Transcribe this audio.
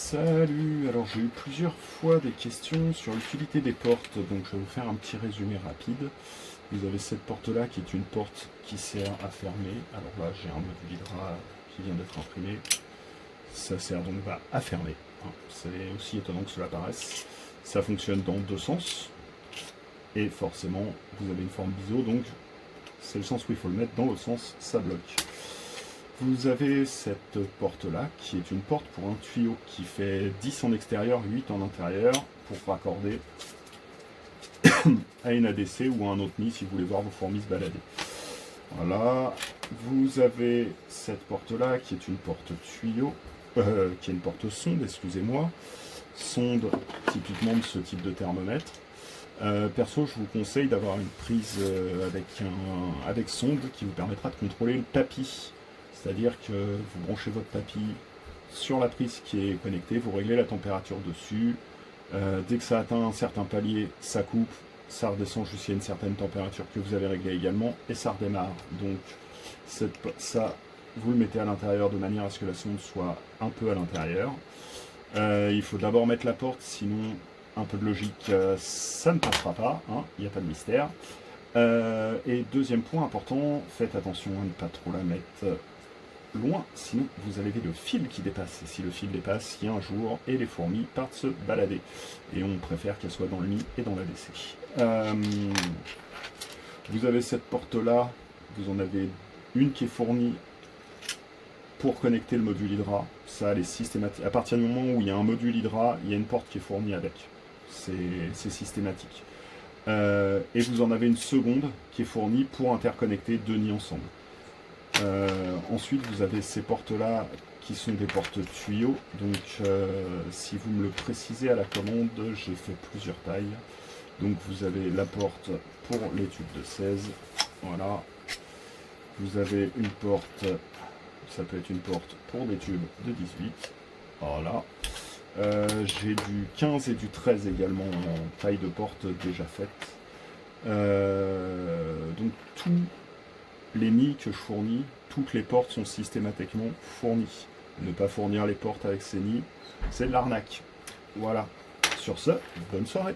Salut, alors j'ai eu plusieurs fois des questions sur l'utilité des portes, donc je vais vous faire un petit résumé rapide. Vous avez cette porte-là qui est une porte qui sert à fermer. Alors là, j'ai un module Hydra qui vient d'être imprimé. Ça sert donc à fermer. C'est aussi étonnant que cela paraisse. Ça fonctionne dans deux sens. Et forcément, vous avez une forme biseau, donc c'est le sens où il faut le mettre. Dans l'autre sens, ça bloque. Vous avez cette porte-là, qui est une porte pour un tuyau qui fait 10 en extérieur, 8 en intérieur, pour raccorder à une ADC ou à un autre nid si vous voulez voir vos fourmis se balader. Voilà. Vous avez cette porte-là, qui est une porte tuyau, qui est une porte sonde, excusez-moi. Sonde typiquement de ce type de thermomètre. Perso, je vous conseille d'avoir une prise avec sonde qui vous permettra de contrôler le tapis. C'est-à-dire que vous branchez votre tapis sur la prise qui est connectée, vous réglez la température dessus. Dès que ça atteint un certain palier, ça coupe, ça redescend jusqu'à une certaine température que vous avez réglée également, et ça redémarre. Donc ça, vous le mettez à l'intérieur de manière à ce que la sonde soit un peu à l'intérieur. Il faut d'abord mettre la porte, sinon un peu de logique, ça ne passera pas, hein, il n'y a pas de mystère. Et deuxième point important, faites attention à ne pas trop la mettre loin, sinon vous avez le fil qui dépasse, et si le fil dépasse, il y a un jour et les fourmis partent se balader, et on préfère qu'elles soient dans le nid et dans l'ADC. Vous avez cette porte là, vous en avez une qui est fournie pour connecter le module Hydra. Ça, elle est systématique. À partir du moment où il y a un module Hydra, il y a une porte qui est fournie avec, c'est systématique. Et vous en avez une seconde qui est fournie pour interconnecter deux nids ensemble. Ensuite, vous avez ces portes-là qui sont des portes tuyaux. Donc, si vous me le précisez à la commande, j'ai fait plusieurs tailles. Donc, vous avez la porte pour les tubes de 16. Voilà. Vous avez une porte, ça peut être une porte pour des tubes de 18. Voilà. J'ai du 15 et du 13 également en taille de porte déjà faite. Donc, tout les nids que je fournis, toutes les portes sont systématiquement fournies. Ne pas fournir les portes avec ces nids, c'est de l'arnaque. Voilà. Sur ce, bonne soirée.